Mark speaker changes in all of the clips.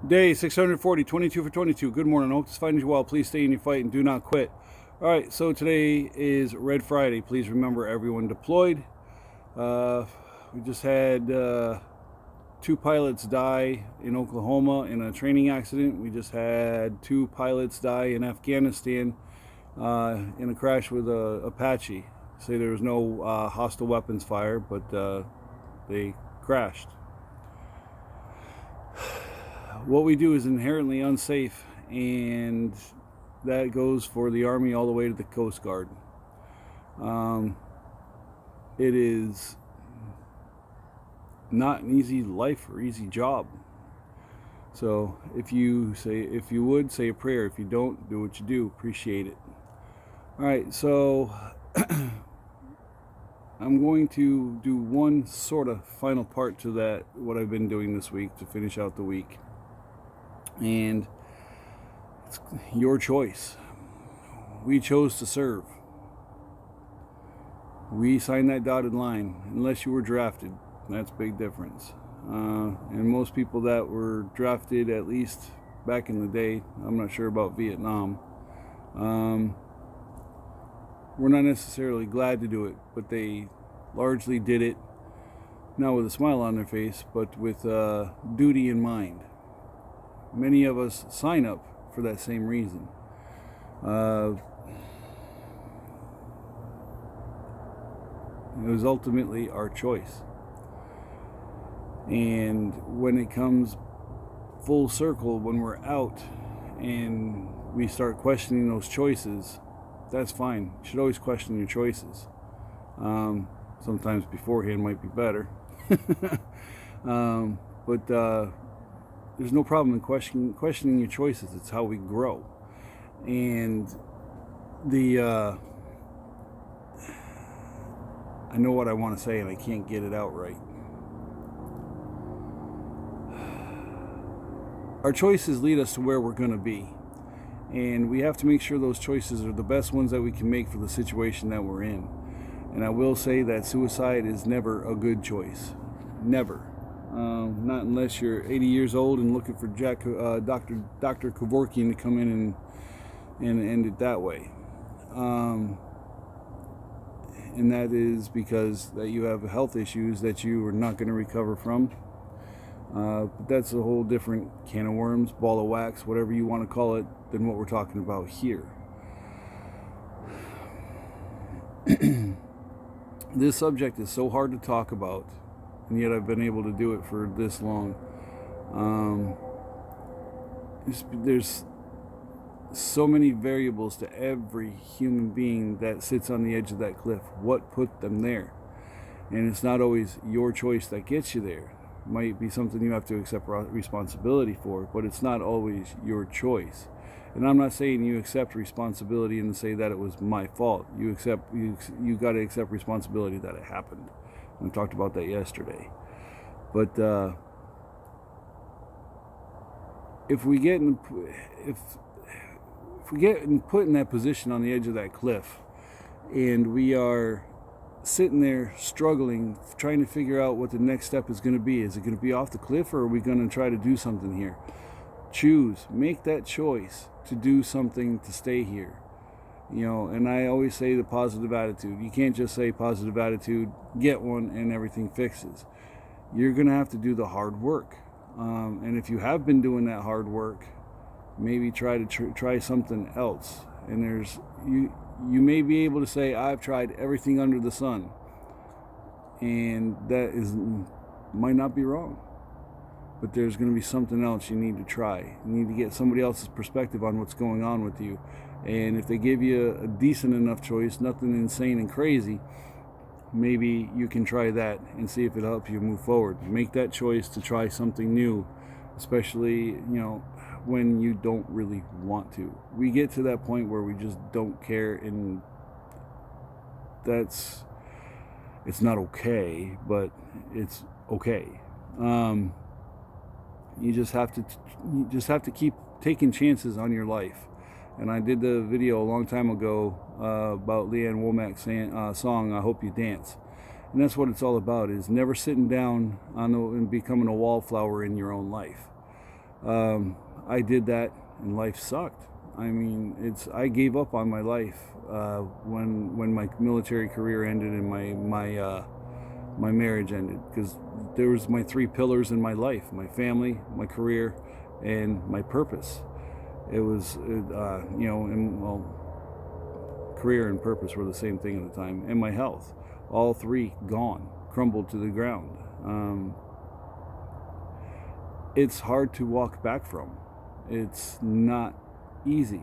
Speaker 1: Day 640, 22 for 22. Good morning. I hope this finds you well. Please stay in your fight and do not quit. All right, so today is Red Friday. Please remember everyone deployed. We just had two pilots die in Oklahoma in a training accident. We just had two pilots die in Afghanistan in a crash with a Apache. Say there was no hostile weapons fire, but they crashed. What we do is inherently unsafe, and that goes for the Army all the way to the Coast Guard. It is not an easy life or easy job. So if you would say a prayer. If you don't, do what you do. Appreciate it. All right, so I'm going to do one sort of final part to that, what I've been doing this week to finish out the week. And it's your choice. We chose to serve. We signed that dotted line, unless you were drafted. That's a big difference. And most people that were drafted, at least back in the day, I'm not sure about Vietnam, we're not necessarily glad to do it, but they largely did it, not with a smile on their face, but with duty in mind. Many of us sign up for that same reason. It was ultimately our choice. And when it comes full circle, when we're out and we start questioning those choices, that's fine. You should always question your choices. Sometimes beforehand might be better. But there's no problem in questioning your choices. It's how we grow. And I know what I want to say and I can't get it out right. Our choices lead us to where we're going to be. And we have to make sure those choices are the best ones that we can make for the situation that we're in. And I will say that suicide is never a good choice. Never. Not unless you're 80 years old and looking for Dr. Kevorkian to come in and end it that way. And that is because that you have health issues that you are not going to recover from. But that's a whole different can of worms, ball of wax, whatever you want to call it, than what we're talking about here. This subject is so hard to talk about, and yet I've been able to do it for this long. There's so many variables to every human being that sits on the edge of that cliff. What put them there? And it's not always your choice that gets you there. It might be something you have to accept responsibility for, but it's not always your choice. And I'm not saying you accept responsibility and say that it was my fault. You got to accept responsibility that it happened. We talked about that yesterday. But if we get put in that position on the edge of that cliff, and we are sitting there struggling, trying to figure out what the next step is going to be. Is it going to be off the cliff, or are we going to try to do something here? Choose. Make that choice to do something to stay here. And I always say the positive attitude. You can't just say positive attitude, get one, and everything fixes. You're going to have to do the hard work. And if you have been doing that hard work, maybe try something else. And you may be able to say, I've tried everything under the sun. And that might not be wrong. But there's going to be something else you need to try. You need to get somebody else's perspective on what's going on with you. And if they give you a decent enough choice, nothing insane and crazy, maybe you can try that and see if it helps you move forward. Make that choice to try something new, especially, when you don't really want to. We get to that point where we just don't care, and it's not okay, but it's okay. You just have to keep taking chances on your life. And I did the video a long time ago about Leanne Womack's song, I Hope You Dance. And that's what it's all about, is never sitting down and becoming a wallflower in your own life. I did that and life sucked. I mean, I gave up on my life when my military career ended and my marriage ended, because there was my three pillars in my life: my family, my career, and my purpose. It was career and purpose were the same thing at the time, and my health. All three gone, crumbled to the ground. It's hard to walk back from. It's not easy.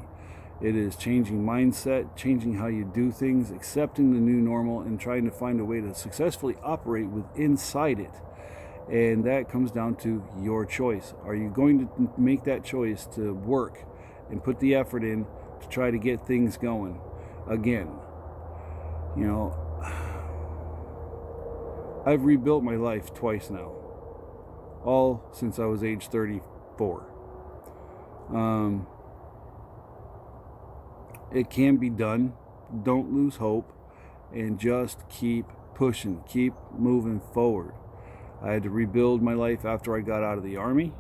Speaker 1: It is changing mindset, changing how you do things, accepting the new normal, and trying to find a way to successfully operate inside it. And that comes down to your choice. Are you going to make that choice to work and put the effort in to try to get things going again? You know, I've rebuilt my life twice now, all since I was age 34. It can be done. Don't lose hope, and just keep pushing, keep moving forward. I had to rebuild my life after I got out of the Army.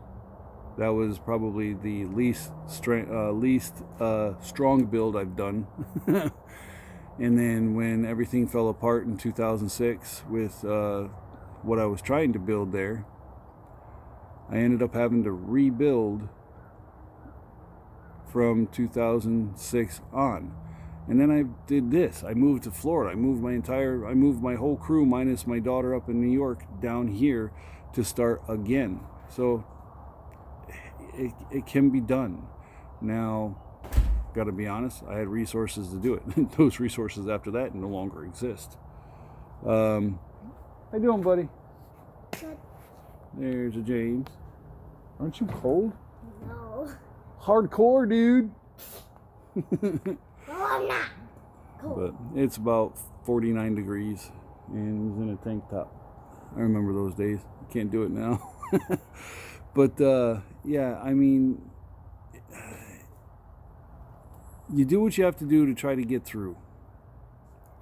Speaker 1: That was probably the least strong build I've done. And then when everything fell apart in 2006 with what I was trying to build there, I ended up having to rebuild from 2006 on. And then I did this. I moved to Florida. I moved my whole crew minus my daughter up in New York down here to start again. So it can be done. Now, got to be honest, I had resources to do it. Those resources after that no longer exist. How you doing, buddy? Good. There's a James. Aren't you cold?
Speaker 2: No.
Speaker 1: Hardcore, dude.
Speaker 2: No, I'm not. Cool.
Speaker 1: But it's about 49 degrees and he's in a tank top. I remember those days. I can't do it now. But yeah, I mean, you do what you have to do to try to get through.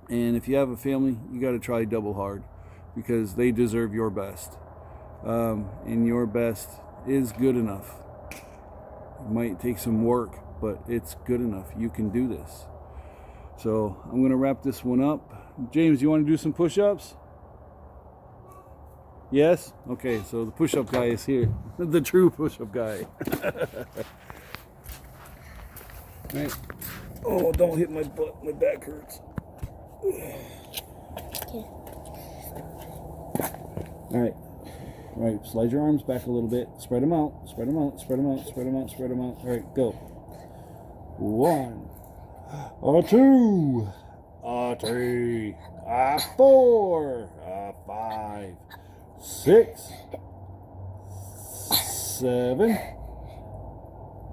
Speaker 1: And if you have a family, you got to try double hard, because they deserve your best. And your best is good enough. It might take some work, but it's good enough. You can do this. So I'm going to wrap this one up. James, you want to do some push-ups? Yes? Okay, so the push-up guy is here. The true push-up guy. Right. Oh, don't hit my butt. My back hurts.
Speaker 2: Okay.
Speaker 1: All right, slide your arms back a little bit. Spread them out. Spread them out. Spread them out. Spread them out. Spread them out. All right, go. 1, 2, 3, 4, 5, 6, 7,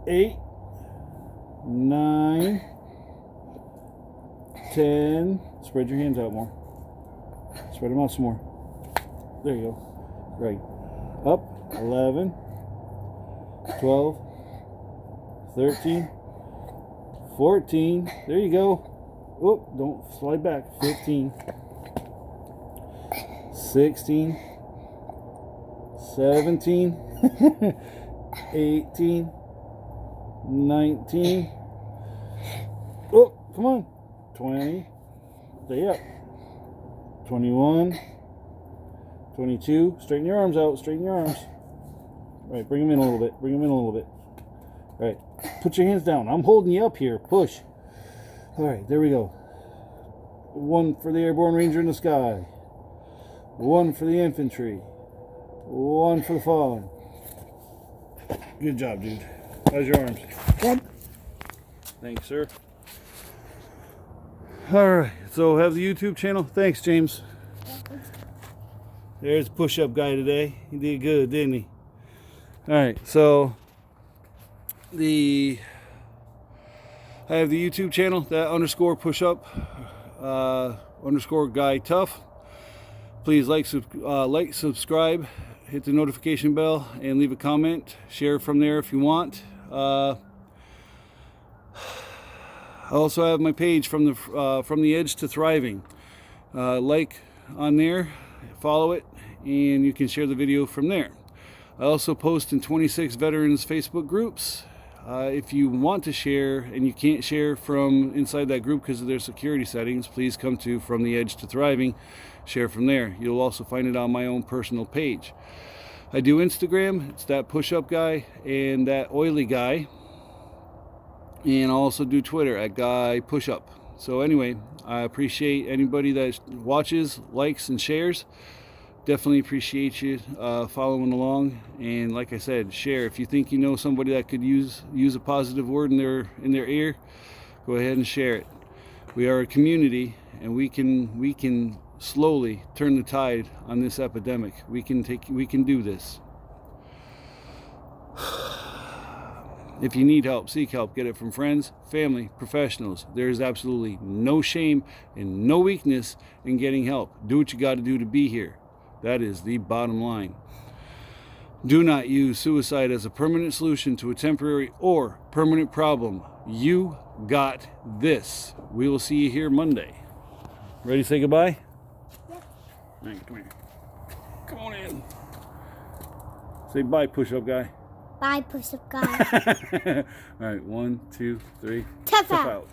Speaker 1: 8, 9, 10. Spread your hands out more. Spread them out some more. There you go. Right. Up. 11, 12, 13, 14. There you go. Oh, don't slide back. 15, 16, 17, 18, 19. Oh, come on. 20. Stay up. 21. 22. Straighten your arms out. Straighten your arms. All right, bring them in a little bit. Bring them in a little bit. All right, put your hands down. I'm holding you up here. Push. All right, there we go. 1 for the Airborne Ranger in the sky. 1 for the infantry. 1 for the fallen. Good job, dude. How's your arms? One. Thanks, sir. All right, so have the YouTube channel. Thanks, James. There's push-up guy today. He did good, didn't he? All right, so I have the YouTube channel, that _ push-up _ guy tough. Please like, subscribe, hit the notification bell, and leave a comment. Share from there if you want. I also have my page from the edge to thriving. Like on there, follow it, and you can share the video from there. I also post in 26 veterans Facebook groups. If you want to share and you can't share from inside that group because of their security settings, please come to From the Edge to Thriving. Share from there. You'll also find it on my own personal page. I do Instagram. It's that push-up guy and that oily guy. And I also do Twitter at Guy Pushup. So anyway, I appreciate anybody that watches, likes, and shares. Definitely appreciate you following along. And like I said, share. If you think you know somebody that could use a positive word in their ear, go ahead and share it. We are a community, and we can slowly turn the tide on this epidemic. We can do this. If you need help, seek help. Get it from friends, family, professionals. There is absolutely no shame and no weakness in getting help. Do what you got to do to be here. That is the bottom line. Do not use suicide as a permanent solution to a temporary or permanent problem. You got this. We will see you here Monday. Ready to say goodbye?
Speaker 2: Yep.
Speaker 1: All right, come here. Come on in. Say bye, push-up guy.
Speaker 2: Bye, push-up guy.
Speaker 1: All right, 1, 2, 3.
Speaker 2: Tough out.